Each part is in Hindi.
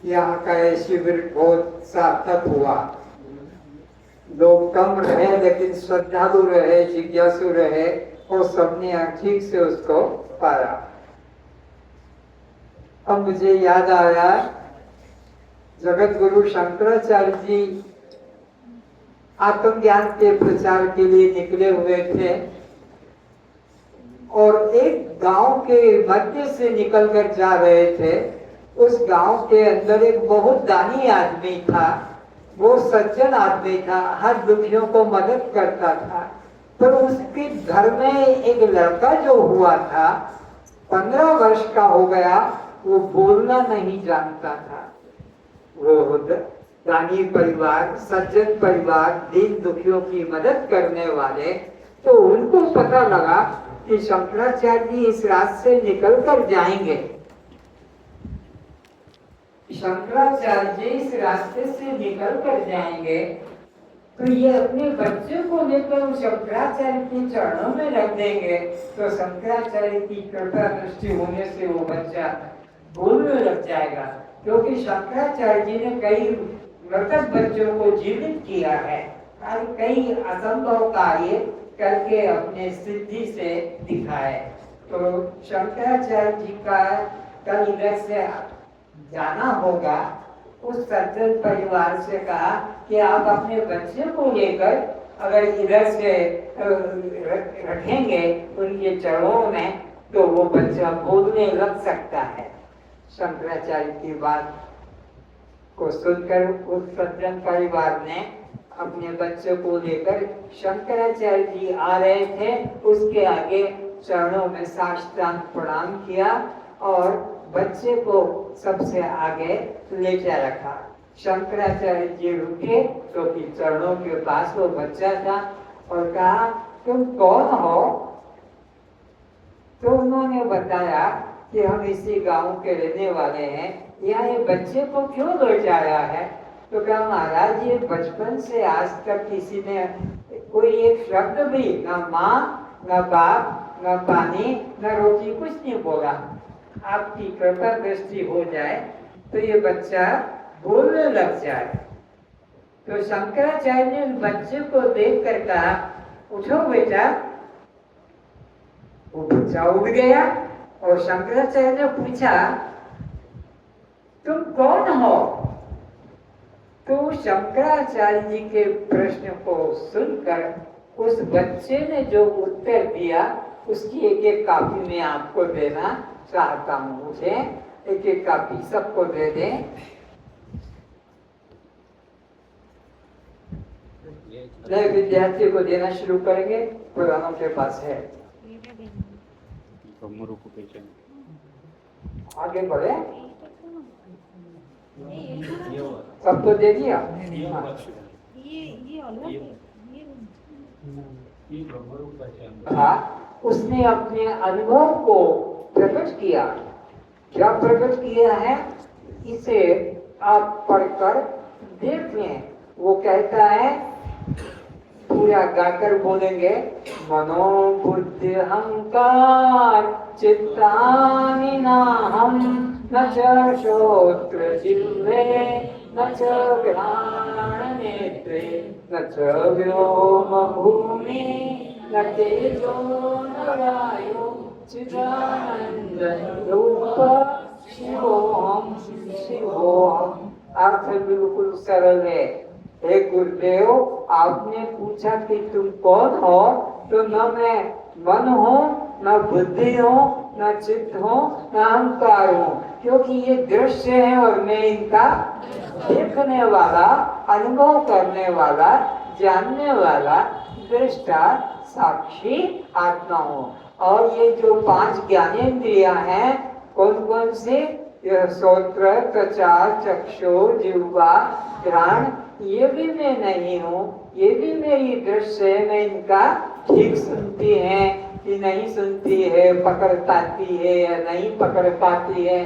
यहाँ का ये शिविर बहुत सार्थक हुआ। लोग कम रहे लेकिन श्रद्धालु रहे, जिज्ञासु रहे और सबने ठीक से उसको पाया। अब मुझे याद आया, जगत गुरु शंकराचार्य जी आत्मज्ञान के प्रचार के लिए निकले हुए थे और एक गांव के मध्य से निकलकर जा रहे थे। उस गांव के अंदर एक बहुत दानी आदमी था, वो सज्जन आदमी था, हर दुखियों को मदद करता था। पर उसके घर में एक लड़का जो हुआ था, 15 वर्ष का हो गया, वो बोलना नहीं जानता था। वो दानी परिवार, सज्जन परिवार, दीन दुखियों की मदद करने वाले, तो उनको पता लगा कि शंकराचार्य जी इस रास्ते से निकल कर जाएंगे। शंकराचार्य जी इस रास्ते से निकल कर जाएंगे तो ये अपने बच्चे को लेकर शंकराचार्य के चरणों में रख देंगे, तो शंकराचार्य की कृपा दृष्टि होने से वो बच्चा बोलने लग जाएगा। क्योंकि शंकराचार्य जी ने कई मृतक बच्चों को जीवित किया है और कई असंभव कार्य करके अपने सिद्धि से दिखाए। तो शंकराचार्य जी का कल इधर से जाना होगा। उस सज्जन परिवार से कहा कि आप अपने बच्चे को लेकर अगर इधर से रखेंगे उनके चरणों में, तो वो बच्चा बोलने लग सकता है। शंकराचार्य की बात को सुनकर उस सज्जन परिवार ने अपने बच्चे को लेकर, शंकराचार्य जी आ रहे थे, उसके आगे चरणों में साष्टांग प्रणाम किया और बच्चे को सबसे आगे लेकर रखा। शंकराचार्य जी रुके क्योंकि चरणों के पास वो बच्चा था और कहा, तुम कौन हो? तो उन्होंने बताया कि हम इसी गांव के रहने वाले हैं, यहाँ ये बच्चे को क्यों ले जाया है? तो कहा, महाराज ये बचपन से आज तक किसी ने कोई एक शब्द भी, न माँ न बाप न पानी न रोटी, कुछ नहीं बोला। आपकी कृपा दृष्टि हो जाए तो ये बच्चा बोलने लग जाए। तो शंकराचार्य ने बच्चे को देख कर कहा, उठो बेटा। वो बच्चा उठ गया और शंकराचार्य ने पूछा, तुम कौन हो? तो शंकराचार्य जी के प्रश्न को सुनकर उस बच्चे ने जो उत्तर दिया, उसकी एक एक कॉपी में आपको देना चाहता हूँ। मुझे एक एक कॉपी सबको दे दें। नए विद्यार्थी को देना शुरू करेंगे, पुरानों के पास है। आगे बढ़े। सबको दे दिया। हाँ, उसने अपने अनुभव को प्रकट किया। क्या प्रकट किया है, इसे आप पढ़कर देख लें। वो कहता है, पूरा गाकर बोलेंगे, मनो बुद्धि अहंकार चित्तानि नाहं न च श्रोत्र जिह्वे न च घ्राण नेत्रे न च व्योम भूमि न तेजो न वायु चिदानंद रूप शिवोहम शिवोहम। अर्थ बिल्कुल सरल है। हे गुरुदेव, आपने पूछा कि तुम कौन हो, तो न मैं मन हूँ, न बुद्धि हूँ, न चित्त हूँ, न अहंकार हूँ, क्योंकि ये दृश्य है और मैं इनका देखने वाला, अनुभव करने वाला, जानने वाला, दृष्टा, साक्षी आत्मा हूँ। और ये जो 5 ज्ञानेंद्रियां हैं, कौन कौन से? यह श्रोत्र, त्वचा, चक्षु, जिह्वा, घ्राण, ये भी मैं नहीं हूँ, ये भी मेरी दृश्य है। मैं इनका ठीक सुनती है कि नहीं सुनती है, पकड़ पाती है या नहीं पकड़ पाती है,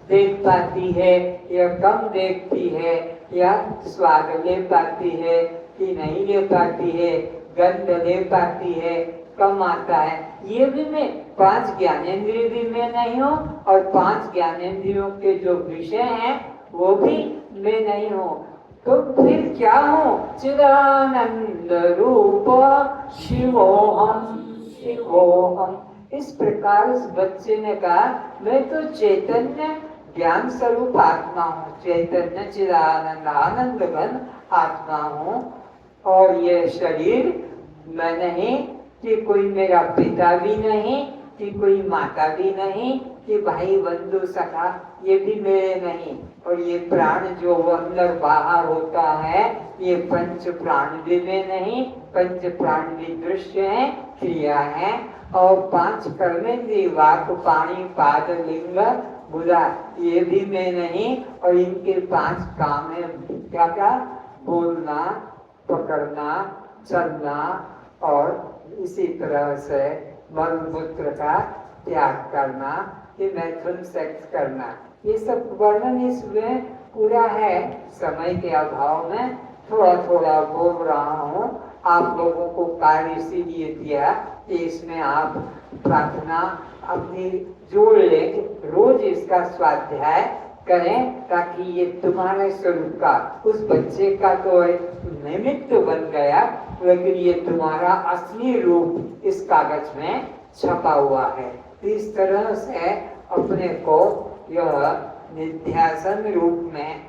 देख पाती है या कम देखती है, या स्वाद ले पाती है कि नहीं ले पाती है, गंध ले पाती है, कम आता है। ये भी मैं 5 ज्ञानेंद्रिय भी मैं नहीं हूँ और 5 ज्ञानेंद्रियों के जो विषय हैं वो भी मैं नहीं हूँ। तो फिर क्या हूँ? चिदानंद रूप शिवोहम शिवोहम। इस प्रकार उस बच्चे ने कहा मैं तो चैतन्य ज्ञान स्वरूप आत्मा हूँ, चैतन्य चिदानंद आनंद घन आत्मा हूँ। और ये शरीर मैं नहीं, कि कोई मेरा पिता भी नहीं, कि कोई माता भी नहीं, कि भाई बंधु सखा ये भी मेरे नहीं। और ये प्राण जो अंदर बाहर होता है ये पंच प्राण भी में नहीं, पंच प्राण भी दृश्य है, क्रिया है। और 5 कर्मेंद्रिय वाक पाणी पाद लिंग बुधा ये भी मैं नहीं। और इनके 5 काम है, क्या क्या? बोलना, पकड़ना, चलना और इसी तरह से मलमूत्र का त्याग करना, कि मैथुन सेक्स करना। ये सब वर्णन इसमें पूरा है। समय के अभाव में थोड़ा थोड़ा बोल रहा हूँ। आप लोगों को कार्य इसीलिए दिया कि इसमें आप प्रार्थना अपनी जोड़ लें, रोज इसका स्वाध्याय करें, ताकि ये तुम्हारे स्वरूप का, उस बच्चे का तो एक निमित्त बन गया, लेकिन ये तुम्हारा असली रूप इस कागज में छपा हुआ है। इस तरह से अपने को यह निध्यासन रूप में,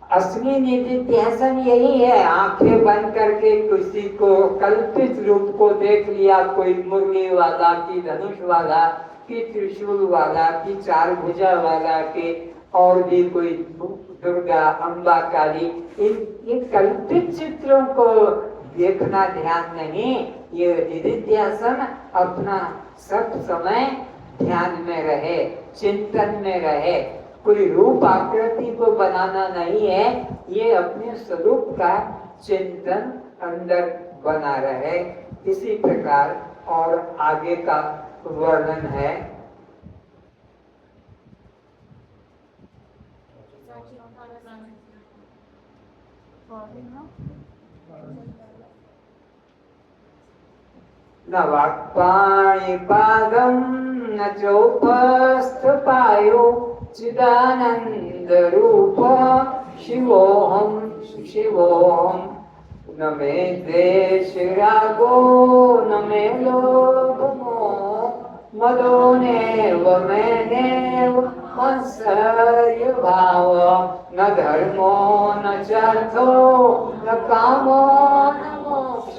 असली निध्यासन यही है। आंखें बंद करके किसी को कल्पित रूप को देख लिया, कोई मुर्गी वाला, की धनुष वाला, कि त्रिशूल वाला, कि 4 भुजा वाला, के और भी कोई दुर्गा, अम्बा, काली, इन कल्पित चित्रों को देखना ध्यान नहीं। ये निधिध्यासन अपना सब समय ध्यान में रहे, चिंतन में रहे। कोई रूप आकृति को बनाना नहीं है, ये अपने स्वरूप का चिंतन अंदर बना रहे। इसी प्रकार और आगे का वर्णन है। न वाक्पाणिपादं न चौपस्थ पायो चिदानंद रूप शिवोहम शिवोहम। न मे द्वेष रागो न मे लोभ मोह मदो नैव मैनेव मत्सर्य भाव। न धर्मो न चार्थो न कामो न मोक्ष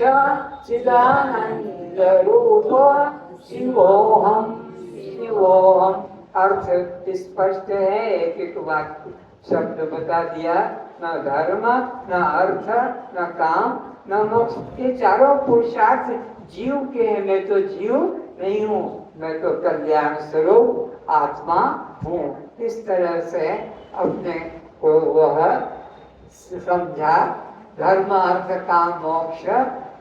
चिदानंद रूप शिवोहम शिवोहम। अर्थ स्पष्ट है, एक एक वाक्य शब्द बता दिया। न धर्म, न अर्थ, न काम, न मोक्ष, ये चारों पुरुषार्थ जीव के हैं। मैं तो जीव नहीं हूँ, मैं तो कल्याण स्वरूप आत्मा हूँ। इस तरह से अपने को वह समझा। धर्म, अर्थ, काम, मोक्ष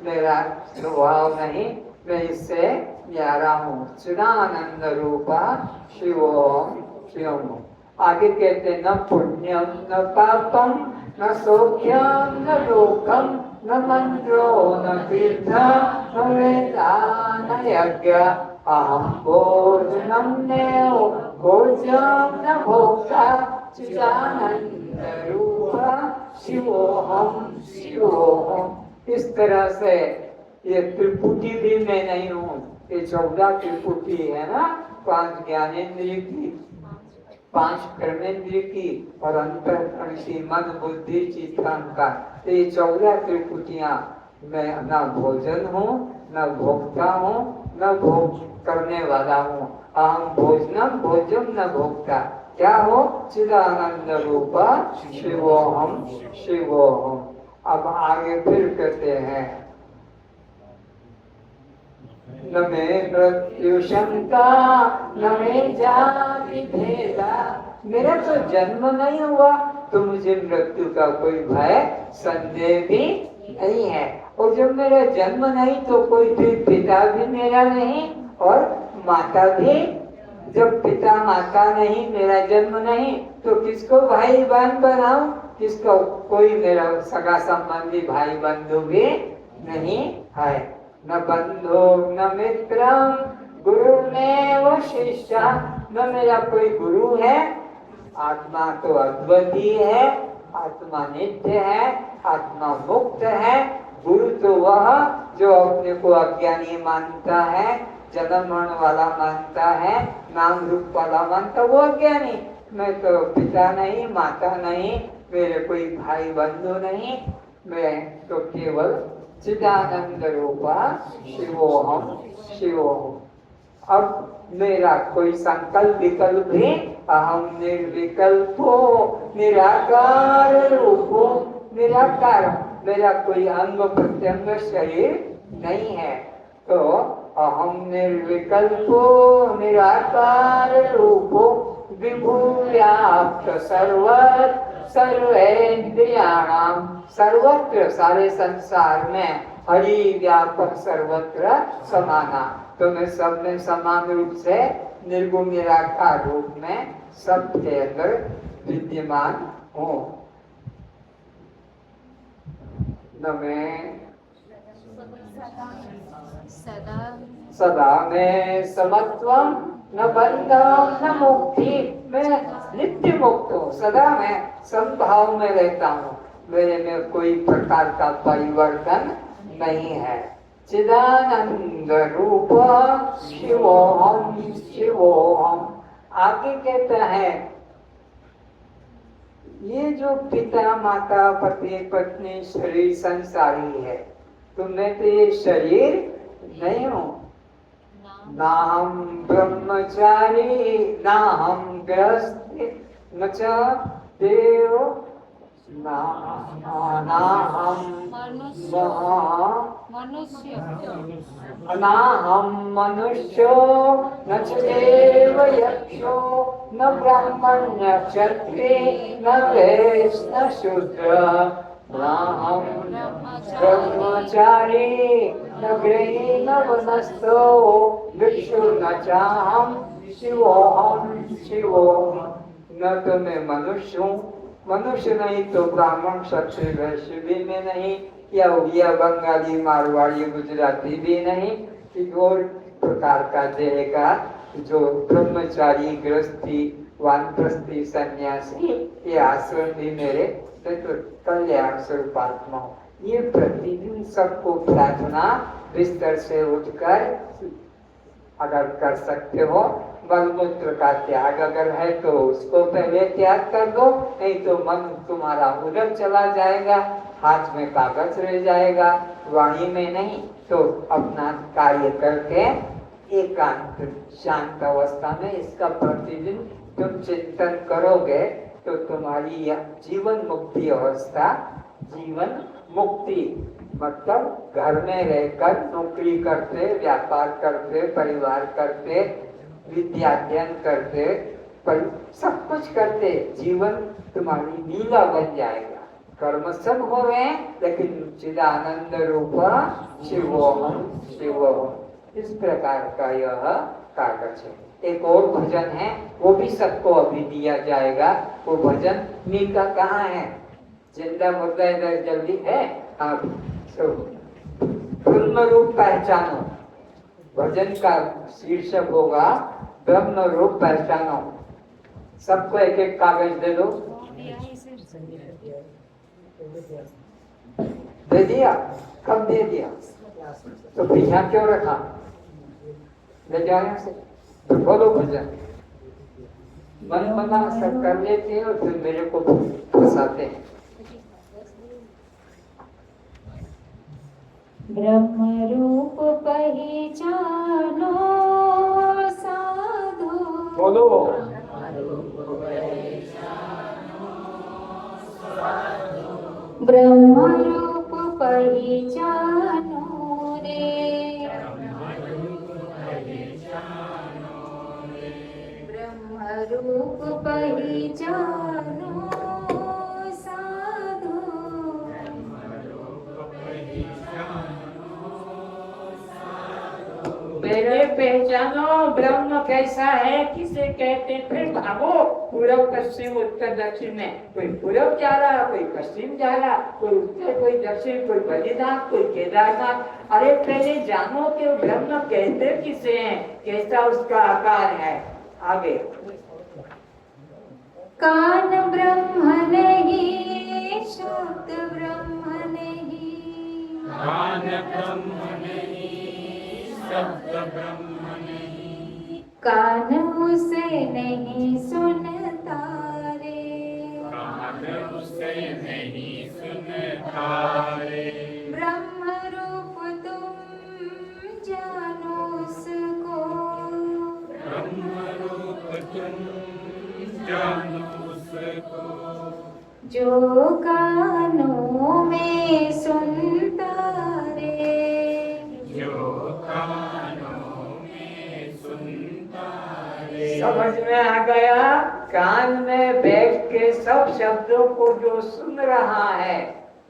मेरा स्वभाव नहीं, मैं इससे न्यारा हूँ। चिदानंद रूपा शिवोम शिवम। आगे कहते न पुण्यम न पापम न सौख्यम न लोकम न मंत्रो न तीर्थ न वेदा न यज्ञ। अहम भोजनम नैव भोज्यम न भोक्ता चिदानंद रूपा शिवोहम शिवोहम। इस तरह से ये त्रिपुटी भी मैं नहीं हूँ। ये 14 त्रिपुटी है ना, 5 ज्ञानेन्द्रिय की, 5 कर्मेंद्रिय की और अंतःकरण की, मन बुद्धि चित्त अहंकार। ये 14 त्रिपुटियां मैं न भोजन हूँ, न भोक्ता हूँ, न भोग करने वाला हूँ। अहम भोजनम भोजम न भोक्ता। क्या हो? चिदानंद रूपा शिवोहम शिवोहम। अब आगे फिर कहते हैं न मे मृत्यु शंका न मे जाति भेदा। मेरा तो जन्म नहीं हुआ तो मुझे मृत्यु का कोई भय संदेह भी नहीं है। और जब मेरा जन्म नहीं तो कोई भी पिता भी मेरा नहीं और माता भी। जब पिता माता नहीं, मेरा जन्म नहीं, तो किसको भाई बहन बनाऊं? किसको? कोई मेरा सगा संबंधी भाई बंधु भी नहीं है। न बंधु न मित्रम गुरु में वो शिष्य। न मेरा कोई गुरु है आत्मा तो अद्वितीय है, आत्मा नित्य है, आत्मा मुक्त है। गुरु तो वह जो अपने को अज्ञानी मानता है, जन्म मरण वाला मानता है, नाम रूप वाला मानता, वो अज्ञानी। मैं तो पिता नहीं, माता नहीं, मेरे कोई भाई बंधु नहीं, मैं तो केवल चिदानंद रूपा शिवोहम शिवोहम। अब मेरा कोई संकल्प विकल्प भी, अहम निर्विकल्पो निराकार रूपो, निराकार, मेरा कोई अंग प्रत्यंग शरीर नहीं है। तो अहम निर्विकल्पो निराकार रूपो विभु व्याप्त सर्वत्र सर्वेन्द्रियाणाम, सर्वत्र सारे संसार में, हरि व्यापक सर्वत्र समाना। तो मैं सब में समान रूप से निर्गुण निराकार रूप में सबके अंदर विद्यमान हूँ। न मैं सदा में समत्वम न बंधम न मुक्ति, मैं नित्य मुक्त हूँ, सदा मैं समभाव में रहता हूँ, मेरे में कोई प्रकार का परिवर्तन नहीं है। चिदानंद रूप शिवोहम शिवोहम। आगे कहता है, ये जो पिता माता पति पत्नी शरीर संसारी है, तो मैं तो ये शरीर नहीं हूँ। ना हम ब्रह्मचारी ना हम गृहस्थ न च देव ना हम मनुष्यो न च देव यक्षो न ब्राह्मण्य क्षत्रिय न वैश्य न शूद्र न हम ब्रह्मचारी न गृही न वनस्थो भिक्षु न चाहम शिवोहम शिवोहम। न तो मैं मनुष्य हूँ, मनुष्य नहीं तो ब्राह्मण क्षत्रिय वैश्य भी में नहीं, या बंगाली मारवाड़ी गुजराती भी नहीं, कि और प्रकार का देह का जो ब्रह्मचारी गृहस्थी वानप्रस्थी सन्यासी, ये आश्रम भी मेरे तो कल्याण स्वरूप आत्मा हूँ। ये प्रतिदिन सबको प्रार्थना बिस्तर से उठकर अगर कर सकते हो, मलमूत्र का त्याग अगर है तो उसको पहले त्याग कर दो, नहीं तो मन तुम्हारा उधर चला जाएगा, हाथ में कागज रह जाएगा, वाणी में नहीं। तो अपना कार्य करके एकांत शांत अवस्था में इसका प्रतिदिन तुम चिंतन करोगे तो तुम्हारी यह जीवन मुक्ति अवस्था, जीवन मुक्ति मतलब घर में रहकर नौकरी करते, व्यापार करते, परिवार करते, विद्याध्ययन करते, पर सब कुछ करते, जीवन तुम्हारी लीला बन जाएगा। कर्म सब हो रहे हैं लेकिन चिदानंद रूपा शिवोहम शिवोहम। इस प्रकार का यह कागज है। एक और भजन है, वो भी सबको अभी दिया जाएगा। वो भजन मीका कहाँ है? जिंदा मुर्दा इधर जल्दी है। आप ब्रह्म रूप पहचानो, भजन का शीर्षक होगा ब्रह्म रूप पहचानो। सबको एक एक कागज दे दो। दे दिया? कब दे दिया? तो पीछा क्यों रखा? ले जाने से तो बोलो भजन। मन मना सब कर लेते हैं और फिर मेरे को फंसाते हैं। ब्रह्म रूप पहचानो साधु, बोलो ब्रह्म रूप पहचानो रे, ब्रह्म रूप पहचानो साधु, मेरे पहचानो ब्रह्म कैसा है, किसे कहते हैं, फिर भागो पूर्व पश्चिम उत्तर दक्षिण में। कोई पूर्व जा रहा, कोई पश्चिम जा रहा, कोई उत्तर, कोई दक्षिण, कोई बद्रीनाथ, कोई केदारनाथ। अरे पहले जानो कि ब्रह्म कहते किसे हैं, कैसा उसका आकार है। आगे कान ब्रह्म नहीं, शब्द ब्रह्म नहीं। कान ब्रह्म नहीं, शब्द ब्रह्म नहीं। कान उसे नहीं सुनता रे, कान उसे नहीं सुनता रे। ब्रह्म रूप तुम जानो उसको, ब्रह्म रूप तुम जानो उसको। जो कानों में सुनता रे, जो कानों में सुनता रे। समझ में आ गया? कान में बैठ के सब शब्दों को जो सुन रहा है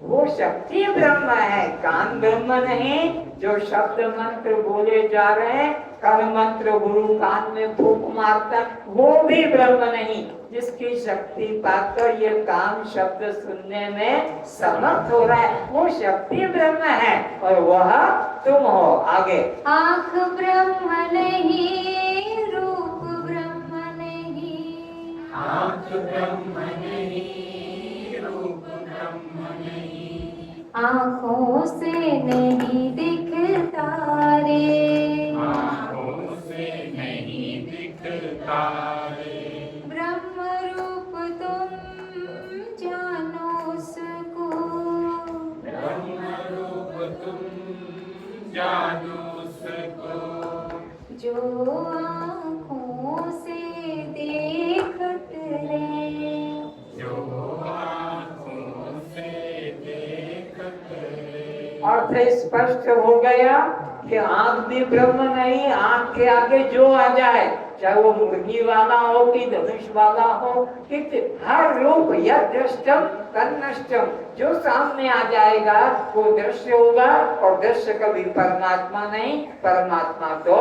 वो शक्ति ब्रह्म है, कान ब्रह्म नहीं। जो शब्द मंत्र बोले जा रहे हैं, कर मंत्र गुरु कान में फूंक मारता, वो भी ब्रह्म नहीं। जिसकी शक्ति पाकर ये कान शब्द सुनने में समर्थ हो रहा है, वो शक्ति ब्रह्म है और वह तुम हो। आगे, आँख ब्रह्म नहीं, रूप ब्रह्म नहीं। आँख ब्रह्म नहीं, रूप ब्रह्म नहीं। आँखों से नहीं दिखता रे, आँखों से नहीं दिखता रे। ब्रह्म रूप तुम जानो उसको, ब्रह्म रूप तुम जानो उसको। जो आँखों से देखत रे, जो आँखों से देखत रे। अर्थ स्पष्ट हो गया कि आंख भी ब्रह्म नहीं। आंख के आगे जो आ जाए, चाहे वो मुर्गी वाला हो कि धनुष वाला हो, कि हर रूप या दृष्टम तन्नष्टम, जो सामने आ जाएगा वो दृश्य होगा। और दृश्य कभी परमात्मा नहीं, परमात्मा तो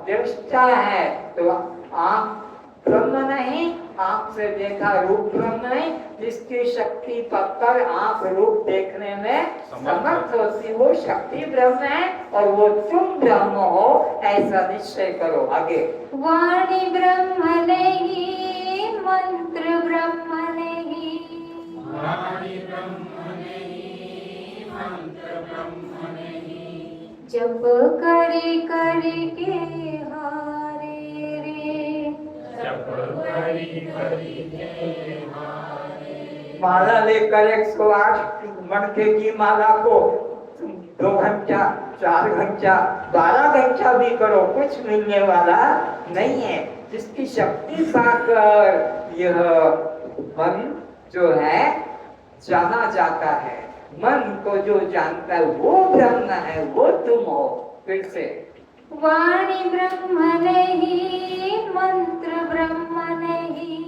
दृष्टा है। तो आंख ब्रह्म नहीं, आंख से देखा रूप ब्रह्म नहीं। जिसकी शक्ति पकड़ आंख रूप देखने में समर्थ होती, वो शक्ति ब्रह्म है और वो तुम ब्रह्म हो, ऐसा निश्चय करो। आगे, वाणी ब्रह्म नहीं, मंत्र ब्रह्म नहीं। वाणी ब्रह्म नहीं, मंत्र ब्रह्म नहीं। जप करी करी के हारे रे, जप करी करी के हारे। माला लेकर 108 मणके की माला को 2 घंटा, 4 घंटा, 12 घंटा भी करो, कुछ मिलने वाला नहीं है। जिसकी शक्ति पाकर यह मन जो है जाना जाता है, मन को जो जानता है वो ब्रह्म है, वो तुम हो। फिर से, वाणी ब्रह्म नहीं, मंत्र ब्रह्म नहीं।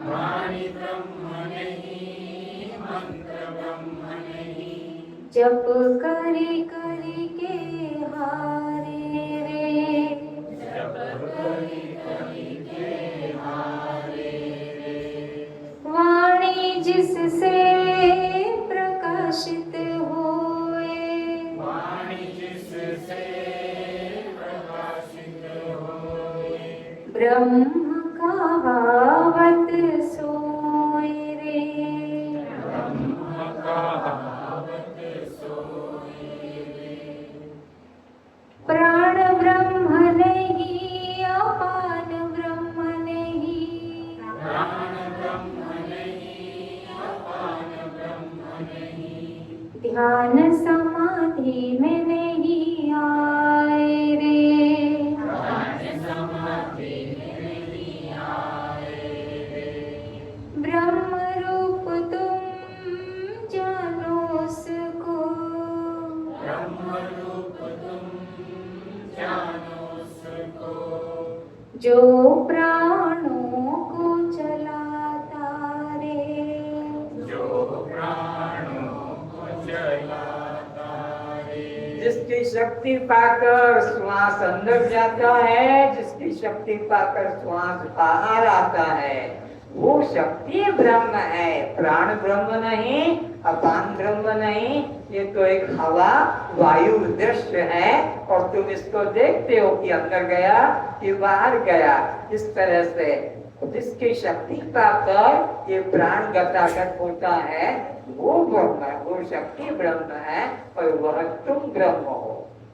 वाणी ब्रह्म नहीं, मंत्र ब्रह्म नहीं। जप करी करी के हारे रे, जप करी करी के हारे रे। वाणी जिससे प्रकाशित होए, वाणी जिससे प्रकाशित होए। ब्रह्म कहावत सोए रे, ब्रह्म कहावत सोए रे। प्राण ब्रह्म नहीं, अपान ब्रह्म नहीं। प्राण ब्रह्म नहीं, अपान ब्रह्म नहीं। ध्यान समाधि में नहीं आए रे, ध्यान समाधि में नहीं आए रे। ब्रह्म रूप तुम जानो उसको, ब्रह्म रूप तुम जानो उसको। जो प्राणों को चलाता रे, जो प्राणों को जलाता रे। जिसकी शक्ति पाकर श्वास अंदर जाता है, जिसकी शक्ति पाकर श्वास बाहर आता है, वो शक्ति ब्रह्म है। प्राण ब्रह्म नहीं, अपान ब्रह्म नहीं। ये तो एक हवा वायु दृश्य है और तुम इसको देखते हो कि अंदर गया कि बाहर गया। इस तरह से जिसकी शक्ति पाकर ये प्राण गतागत होता है वो ब्रह्म, वो शक्ति ब्रह्म है और वह तुम ब्रह्म हो।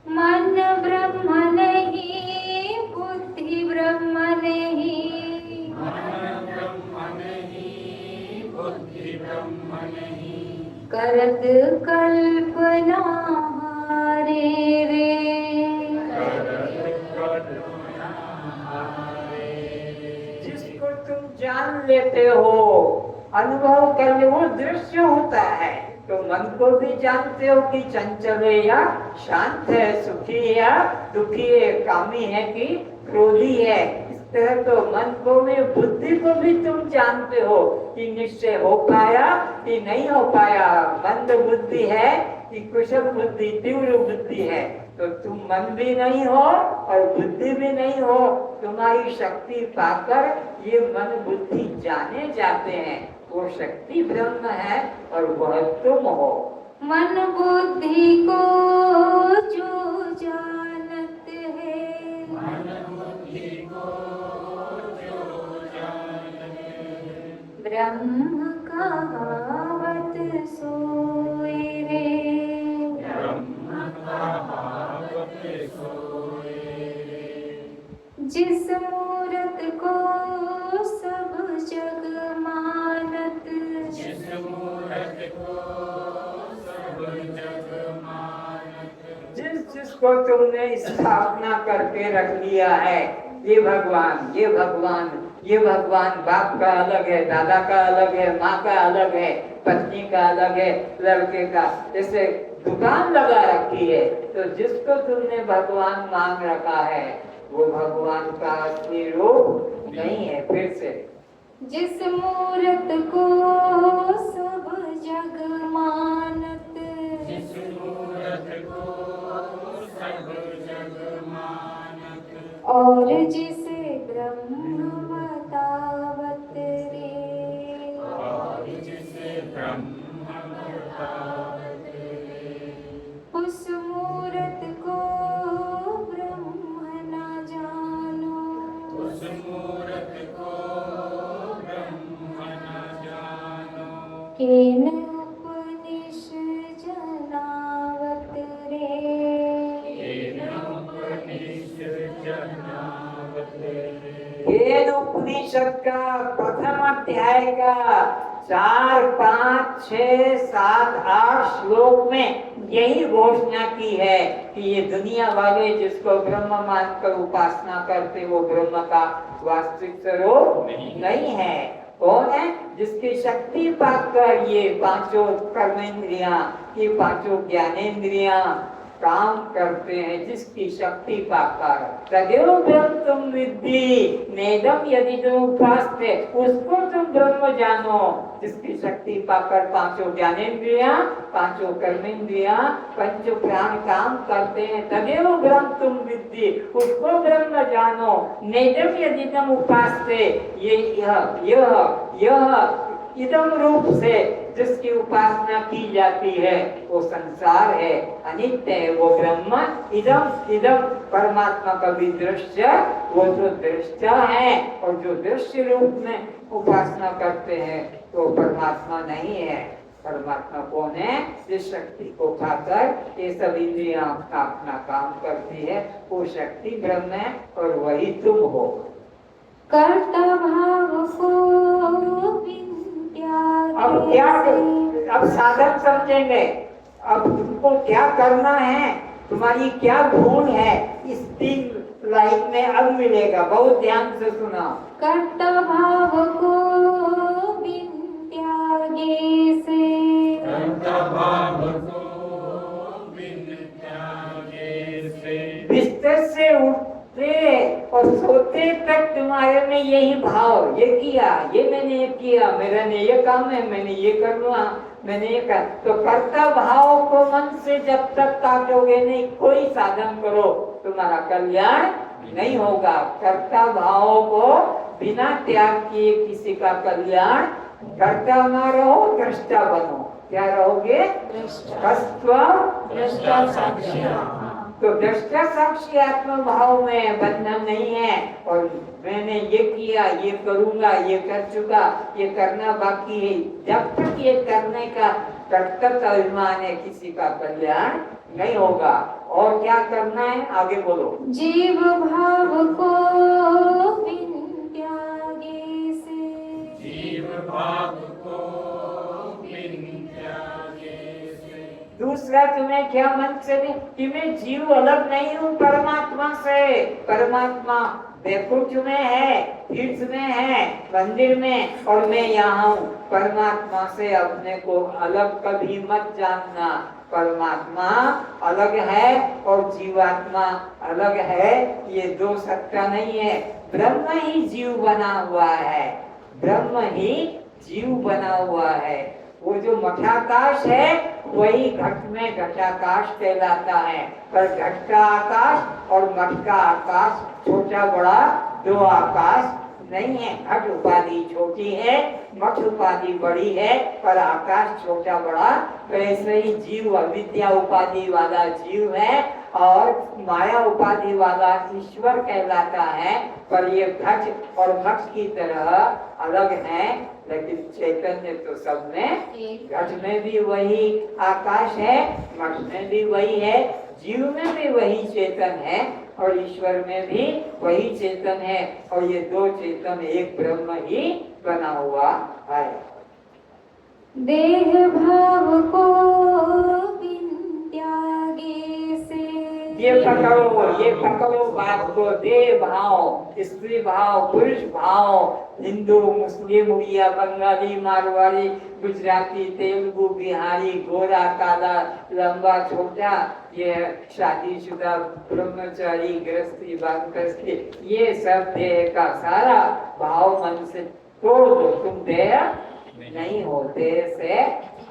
मन ब्रह्म नहीं, बुद्धि ब्रह्म नहीं, मन ब्रह्म नहीं, बुद्धि ब्रह्म नहीं, करत कल्पना हारे रे। जिसको तुम जान लेते हो, अनुभव कर ले, वो दृश्य होता है। तो मन को भी जानते हो कि चंचल है या शांत है, सुखी है या दुखी है, कामी है कि क्रोधी है। इस तरह तो मन को भी, बुद्धि को भी तुम जानते हो कि निश्चय हो पाया कि नहीं हो पाया, मंद बुद्धि है कि कुशल बुद्धि, तीव्र बुद्धि है। तो तुम मन भी नहीं हो और बुद्धि भी नहीं हो। तुम्हारी शक्ति पाकर ये मन बुद्धि जाने जाते हैं। वो शक्ति ब्रह्म है और वह तुम हो। मन बुद्धि को जो जानत है, मन बुद्धि को जो जानत है, ब्रह्म कहावत सोए रे। ब्रह्म कहावत सोए रे। जिस मूरत को सब जग मानत, जिस मूरत को सब जग मानत, जिसको तुमने स्थापना करके रख लिया है, ये भगवान, ये भगवान, ये भगवान बाप का अलग है, दादा का अलग है, माँ का अलग है, पत्नी का अलग है, लड़के का, जैसे दुकान लगा रखी है। तो जिसको तुमने भगवान मान रखा है वो भगवान का असली रूप नहीं है। फिर से, जिस मूरत को सब जग मानत, जिस मूरत को सब जग मानत, और जिसे ब्रह्म बतावत रे। और जिसे ब्रह्म बतावत रे। उस मूरत को ब्रह्म न जानो, उस मूरत को ब्रह्म न जानो, केन उपनिषद जनावत रे। केन उपनिषद जनावत रे। ये उपनिषद का प्रथम अध्याय का 4, 5, 6, 7, 8 श्लोक में यही घोषणा की है कि ये दुनिया वाले जिसको ब्रह्म मानकर उपासना करते वो ब्रह्म का वास्तविक स्वरूप नहीं है। कौन है? जिसकी शक्ति पाकर ये पांचों कर्मेंद्रियां, ये पांचों ज्ञानेंद्रियां काम करते हैं, जिसकी शक्ति पाकर। तदेव ब्रह्म तुम विद्धि नेदम यदि तुम उपासते, उसको तुम ब्रह्म जानो। जिसकी शक्ति पाकर पांचों ज्ञानेंद्रियां, पांचों कर्मेंद्रियां, पंच प्राण काम करते हैं, तदेव ब्रह्म तुम विद्धि, उसको ब्रह्म जानो। नेदम यदि तुम उपासते, ये यह इदम रूप से जिसकी उपासना की जाती है वो संसार है, अनित्य है, वो ब्रह्म। इदम परमात्मा का भी दृश्य, वो जो दृष्टा है और जो दृश्य रूप में उपासना करते हैं तो परमात्मा नहीं है। परमात्मा कौन है? जिस शक्ति को खाकर ये सब इंद्रियां अपना काम करती है, वो शक्ति ब्रह्म है और वही तुम हो। कर्ता भाव को अब क्या, अब साधन समझेंगे। अब तुमको क्या करना है, तुम्हारी क्या भूल है, इस 3 लाइन में अब मिलेगा। बहुत ध्यान से सुना। कर्ता भाव को बिन त्यागे से, कर्ता भाव को बिन त्यागे से, बिस्तर से उठते और सोते तक तुम्हारे में यही भाव, ये किया, ये मैंने ये किया, मेरा ने ये काम है, मैंने ये करना, मैंने ये कर। तो कर्ता भाव को मन से जब तक काटोगे नहीं, कोई साधन करो तुम्हारा कल्याण नहीं होगा। कर्ता भाव को बिना त्याग किए किसी का कल्याण कर्ता ना रहो, दृष्टा बनो। क्या रहोगे? दृष्टा। दृष्टा दृष्टा साक्षी। तो दृष्टा साक्षी आत्म भाव में बंधन नहीं है। और मैंने ये किया, ये करूंगा, ये कर चुका, ये करना बाकी है, जब तक ये करने का कर्तव्य अभिमान है किसी का कल्याण नहीं होगा। और क्या करना है आगे बोलो। जीव भाव को बिन त्यागे से, जीव भाव को बिन त्यागे से। दूसरा तुम्हें क्या मन से नहीं कि मैं जीव अलग नहीं हूँ परमात्मा से। परमात्मा देखो तुम्हें है, तीर्थ में है, मंदिर में, और मैं यहाँ हूँ। परमात्मा से अपने को अलग कभी मत जानना। परमात्मा अलग है और जीवात्मा अलग है, ये दो सत्ता नहीं है। ब्रह्म ही जीव बना हुआ है, ब्रह्म ही जीव बना हुआ है। वो जो मठाकाश है वही घट में घटाकाश कहलाता है। पर घट का आकाश और मठ का आकाश छोटा बड़ा दो आकाश नहीं है। घट उपाधि छोटी है, मठ उपाधि बड़ी है, पर आकाश छोटा बड़ा। तो ऐसे ही जीव अविद्या उपाधि वाला जीव है और माया उपाधि वाला ईश्वर कहलाता है। पर ये घट और मठ की तरह अलग है, लेकिन चैतन्य तो सब में। घट में भी वही आकाश है, मठ में भी वही है, जीव में भी वही चेतन है और ईश्वर में भी वही चेतन है। और ये दो चेतन एक ब्रह्म ही बना हुआ है। देह भाव को बिन त्यागे से, ये पकड़ो बात को। देह भाव, स्त्री भाव, पुरुष भाव, हिंदू, मुस्लिम, उड़िया, बंगाली, मारवाड़ी, गुजराती, तेलुगु, बिहारी, गोरा, काला, लंबा, छोटा, ये शादीशुदा, ब्रह्मचारी, गृहस्थी, वानप्रस्थी, ये सब देह का सारा भाव मन से तोड़ दो। तुम देह नहीं हो, देह से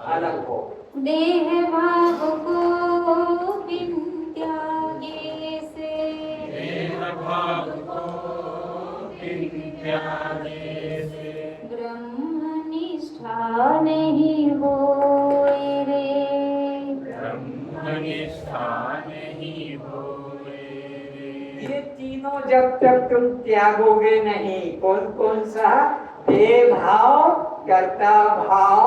अलग हो। देह भाव को बिन त्यागे से, देह भाव को बिन त्यागे से। ब्रह्मनिष्ठा नहीं होए रे, ब्रह्मनिष्ठा नहीं होए रे। ये तीनों जब तक तुम त्यागोगे नहीं, कौन कौन सा? देह भाव, कर्ता भाव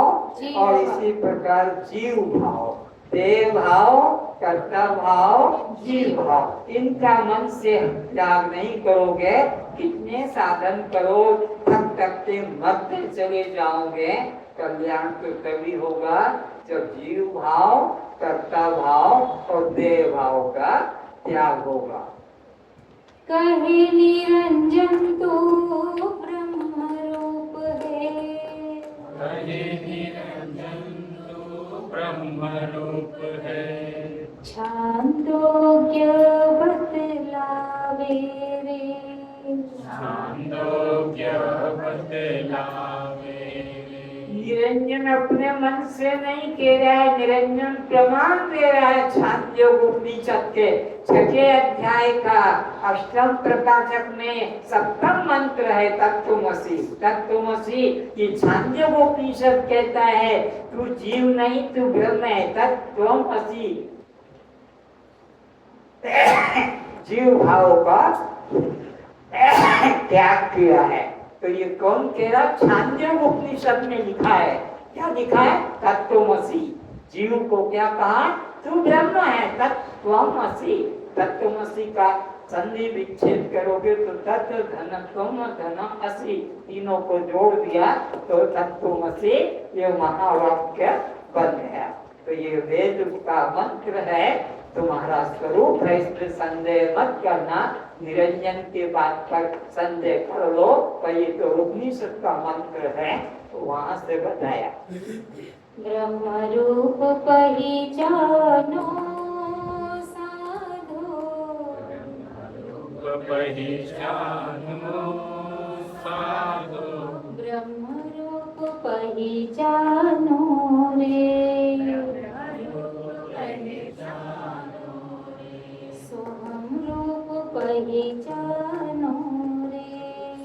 और इसी प्रकार जीव भाव। देह भाव, कर्ता भाव, जीव भाव, इनका मन से त्याग नहीं करोगे, कितने साधन करो, थक थक के मरते चले जाओगे। कल्याण तो तभी होगा जब जीव भाव, कर्ता भाव और देह भाव का त्याग होगा। कहे निरंजन तू ब्रह्म रूप है, कहे निरंजन तू ब्रह्म रूप है। छांदोग्य बतलावे रे, छांदोग्य बतलावे रे। निरंजन अपने मन से नहीं कह रहा है, निरंजन प्रमाण दे रहा है। छांदोग्य उपनिषद के 6 अध्याय का 8म प्रकाशक में 7म मंत्र है तत्त्वमसि। तत्त्वमसि ये छांदोग्य उपनिषद कहता है तू जीव नहीं, तू ब्रह्म है, तत्त्वमसि। जीव भाव का त्याग किया है। तो ये कौन कह रहा? छांदोग्य उपनिषद में लिखा है। क्या लिखा है? तत्त्वमसि। जीव को क्या कहा? तू ब्रह्म है, तत्त्वमसि। तत्त्वमसि का संधि विच्छेद करोगे तो तत् धन त्वम धन असि, तीनों को जोड़ दिया तो तत्त्वमसि ये महावाक्य बन गया। तो ये वेद का मंत्र है, तुम्हारा स्वरूप है, इसमें संदेह मत करना। निरंजन के बात पर संदेह कर लो, पर ये तो उपनिषद का मंत्र है, तो वहां से बताया। ब्रह्म रूप पहचानो साधो, पहचानो साधो। ब्रह्म रूप पहचानो रे, सोहम रूप पहचानो रे,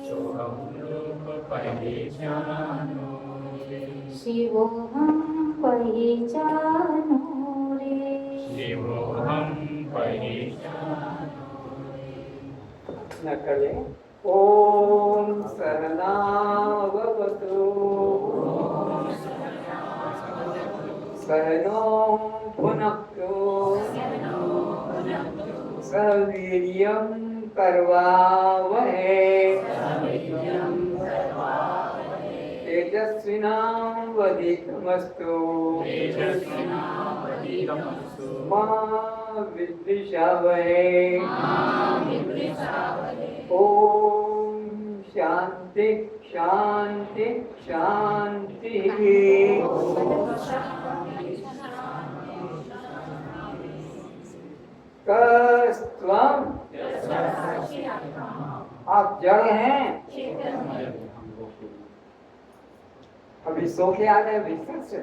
सोहम रूप पहचानो रे। शिवोहम पहचानो रे, शिवोहम न करें। ओम सहनावतु सहनो भुनक्तु सह वीर्यं करवावहै तेजस्विनावधीतमस्तु मा विद्विषावहै। ओम शांति शांति शांति। कस्त्वं आप जड़ हैं। अभी सो के आ गए बिस्तर से।